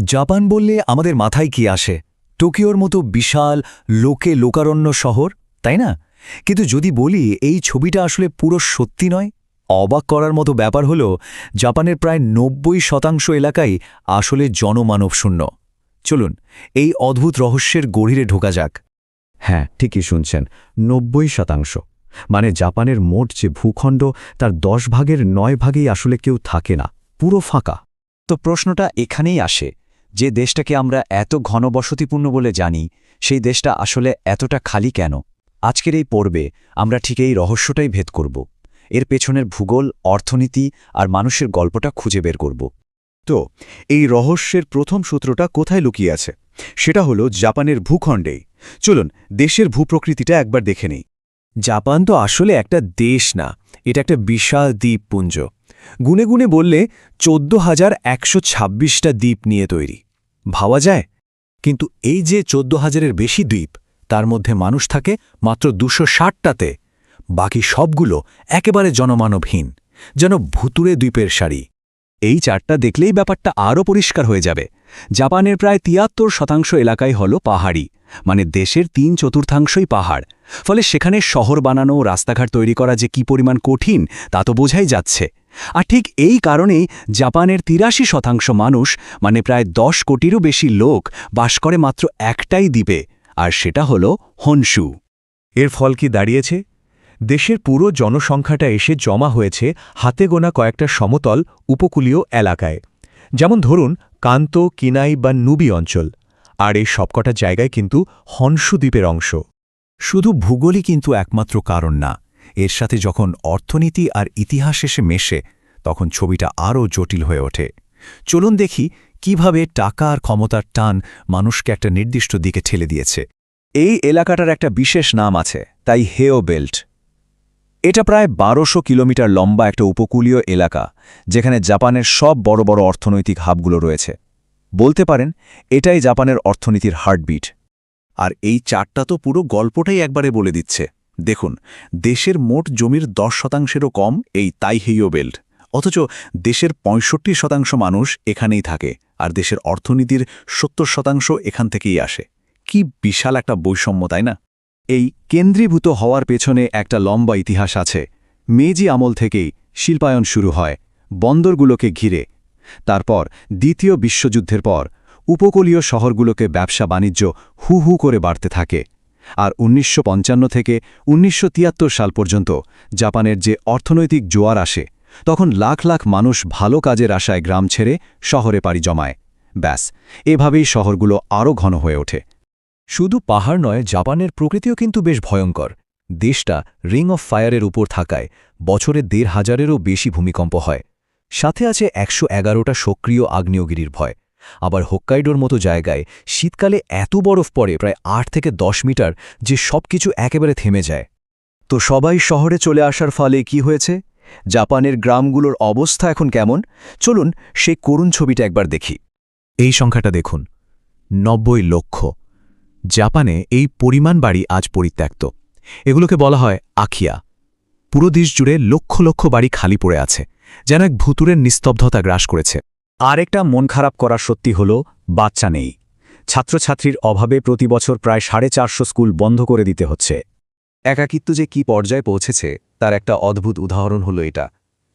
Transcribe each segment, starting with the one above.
Japan বললে আমাদের মাথায় কি আসে? টোকিওর মতো বিশাল লোকে লোকারণ্য শহর, তাই না? কিন্তু যদি বলি এই ছবিটা আসলে পুরো সত্যি নয়, অবাক করার মতো ব্যাপার হলো জাপানের প্রায় ৯০% এলাকাই আসলে জনমানবশূন্য। চলুন এই অদ্ভুত রহস্যের গভীরে ঢোকা যাক। হ্যাঁ, ঠিকই শুনছেন, ৯০%। মানে জাপানের মোট যে ভূখণ্ড তার ১০ ভাগের ৯ ভাগেই আসলে কেউ থাকে না, পুরো ফাঁকা। তো প্রশ্নটা এখানেই আসে, যে দেশটাকে আমরা এত ঘনবসতিপূর্ণ বলে জানি, সেই দেশটা আসলে এতটা খালি কেন? আজকের এই পর্বে আমরা ঠিক এই রহস্যটাই ভেদ করব। এর পেছনের ভূগোল, অর্থনীতি আর মানুষের গল্পটা খুঁজে বের করব। তো এই রহস্যের প্রথম সূত্রটা কোথায় লুকিয়ে আছে? সেটা হলো জাপানের ভূখণ্ডেই। চলুন দেশের ভূপ্রকৃতিটা একবার দেখে নেই। জাপান তো আসলে একটা দেশ না, এটা একটা বিশাল দ্বীপপুঞ্জ। গুনে গুনে বললে ১৪,১২৬টা দ্বীপ নিয়ে তৈরি। ভাবা যায়? কিন্তু এই যে ১৪,০০০-এর বেশি দ্বীপ, তার মধ্যে মানুষ থাকে মাত্র ২৬০টাতে। বাকি সবগুলো একেবারে জনমানবহীন, যেন ভুতুরে দ্বীপের সারি। এই চারটা দেখলেই ব্যাপারটা আরও পরিষ্কার হয়ে যাবে। জাপানের প্রায় ৭৩% এলাকাই হল পাহাড়ি, মানে দেশের ৩/৪ পাহাড়। ফলে সেখানে শহর বানানো, রাস্তাঘাট তৈরি করা যে কি পরিমাণ কঠিন তা তো বোঝাই যাচ্ছে। আর ঠিক এই কারণেই জাপানের ৮৩% মানুষ, মানে প্রায় ১০ কোটিরও বেশি লোক বাস করে মাত্র একটাই দ্বীপে, আর সেটা হল হনশু। এর ফল কি দাঁড়িয়েছে? দেশের পুরো জনসংখ্যাটা এসে জমা হয়েছে হাতে গোনা কয়েকটা সমতল উপকূলীয় এলাকায়, যেমন ধরুন কান্তো, কিনাই বা নুবি অঞ্চল। আর এই সবকটা জায়গায় কিন্তু হনশু দ্বীপের অংশ। শুধু ভূগোলই কিন্তু একমাত্র কারণ না, এর সাথে যখন অর্থনীতি আর ইতিহাস এসে মেশে, তখন ছবিটা আরও জটিল হয়ে ওঠে। চলুন দেখি কিভাবে টাকা আর ক্ষমতার টান মানুষকে একটা নির্দিষ্ট দিকে ঠেলে দিয়েছে। এই এলাকাটার একটা বিশেষ নাম আছে, তাই হেও বেল্ট। এটা প্রায় ১২০০ কিলোমিটার লম্বা একটা উপকূলীয় এলাকা, যেখানে জাপানের সব বড় বড় অর্থনৈতিক হাবগুলো রয়েছে। বলতে পারেন এটাই জাপানের অর্থনীতির হার্টবিট। আর এই চারটা তো পুরো গল্পটাই একবারে বলে দিচ্ছে। দেখুন, দেশের মোট জমির ১০%-এরও কম এই তাইহেইও বেল্ট, অথচ দেশের ৬৫% মানুষ এখানেই থাকে, আর দেশের অর্থনীতির ৭০% এখান থেকেই আসে। কি বিশাল একটা বৈষম্য, তাই না? এই কেন্দ্রীভূত হওয়ার পেছনে একটা লম্বা ইতিহাস আছে। মেজি আমল থেকেই শিল্পায়ন শুরু হয়, বন্দরগুলোকে ঘিরে। তারপর দ্বিতীয় বিশ্বযুদ্ধের পর উপকূলীয় শহরগুলোকে ব্যবসা বাণিজ্য হু হু করে বাড়তে থাকে। আর ১৯৫৫ থেকে ১৯৭৩ সাল পর্যন্ত জাপানের যে অর্থনৈতিক জোয়ার আসে, তখন লাখ লাখ মানুষ ভালো কাজের আশায় গ্রাম ছেড়ে শহরে পাড়ি জমায়। ব্যাস, এভাবেই শহরগুলো আরও ঘন হয়ে ওঠে। শুধু পাহাড় নয়, জাপানের প্রকৃতিও কিন্তু বেশ ভয়ঙ্কর। দেশটা রিং অফ ফায়ারের উপর থাকায় বছরে ১৫০০-এরও বেশি ভূমিকম্প হয়। সাথে আছে ১১১টা সক্রিয় আগ্নেয়গিরির ভয়। আবার হোক্কাইডোর মতো জায়গায় শীতকালে এত বরফ পড়ে প্রায় ৮ থেকে ১০ মিটার, যে সবকিছু একেবারে থেমে যায়। তো সবাই শহরে চলে আসার ফলে কি হয়েছে? জাপানের গ্রামগুলোর অবস্থা এখন কেমন? চলুন সেই করুণ ছবিটা একবার দেখি। এই সংখ্যাটা দেখুন, ৯০ লক্ষ। জাপানে এই পরিমাণ বাড়ি আজ পরিত্যক্ত। এগুলোকে বলা হয় আখিয়া। পুরো দেশ জুড়ে লক্ষ লক্ষ বাড়ি খালি পড়ে আছে, যেন এক ভুতুরের নিস্তব্ধতা গ্রাস করেছে। আরেকটা মন খারাপ করার সত্যি হল, বাচ্চা নেই। ছাত্রছাত্রীর অভাবে প্রতি বছর প্রায় ৪৫০ স্কুল বন্ধ করে দিতে হচ্ছে। একাকিত্ব যে কি পর্যায়ে পৌঁছেছে তার একটা অদ্ভুত উদাহরণ হলো এটা।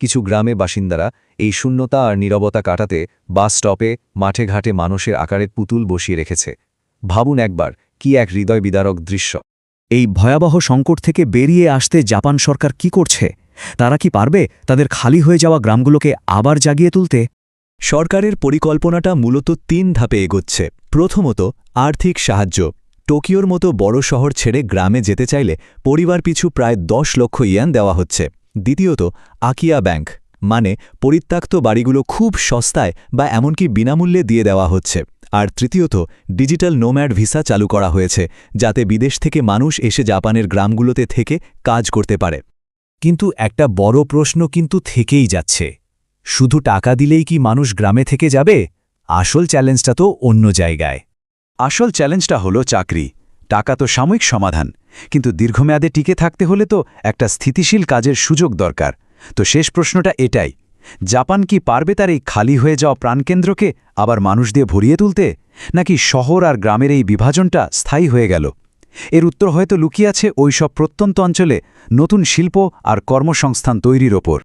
কিছু গ্রামে বাসিন্দারা এই শূন্যতা আর নীরবতা কাটাতে বাস স্টপে, মাঠে ঘাটে মানুষের আকারের পুতুল বসিয়ে রেখেছে। ভাবুন একবার, কি এক হৃদয় বিদারক দৃশ্য। এই ভয়াবহ সংকট থেকে বেরিয়ে আসতে জাপান সরকার কি করছে? তারা কি পারবে তাদের খালি হয়ে যাওয়া গ্রামগুলোকে আবার জাগিয়ে তুলতে? সরকারের পরিকল্পনাটা মূলত ৩ ধাপে এগোচ্ছে। প্রথমত, আর্থিক সাহায্য। টোকিওর মতো বড় শহর ছেড়ে গ্রামে যেতে চাইলে পরিবার পিছু প্রায় ১০ লক্ষ ইয়েন দেওয়া হচ্ছে। দ্বিতীয়ত, আকিয়া ব্যাংক, মানে পরিত্যক্ত বাড়িগুলো খুব সস্তায় বা এমনকি বিনামূল্যে দিয়ে দেওয়া হচ্ছে। আর তৃতীয়ত, ডিজিটাল নোম্যাড ভিসা চালু করা হয়েছে, যাতে বিদেশ থেকে মানুষ এসে জাপানের গ্রামগুলোতে থেকে কাজ করতে পারে। কিন্তু একটা বড় প্রশ্ন কিন্তু থেকেই যাচ্ছে, শুধু টাকা দিলেই কি মানুষ গ্রামে থেকে যাবে? আসল চ্যালেঞ্জটা তো অন্য জায়গায়। আসল চ্যালেঞ্জটা হলো চাকরি। টাকা তো সাময়িক সমাধান, কিন্তু দীর্ঘমেয়াদে টিকে থাকতে হলে তো একটা স্থিতিশীল কাজের সুযোগ দরকার। তো শেষ প্রশ্নটা এটাই, জাপান কি পারবে তার এই খালি হয়ে যাওয়া প্রাণকেন্দ্রকে আবার মানুষ দিয়ে ভরিয়ে তুলতে, নাকি শহর আর গ্রামের এই বিভাজনটা স্থায়ী হয়ে গেল? এর উত্তর হয়তো লুকিয়ে আছে ওইসব প্রত্যন্ত অঞ্চলে নতুন শিল্প আর কর্মসংস্থান তৈরির ওপর।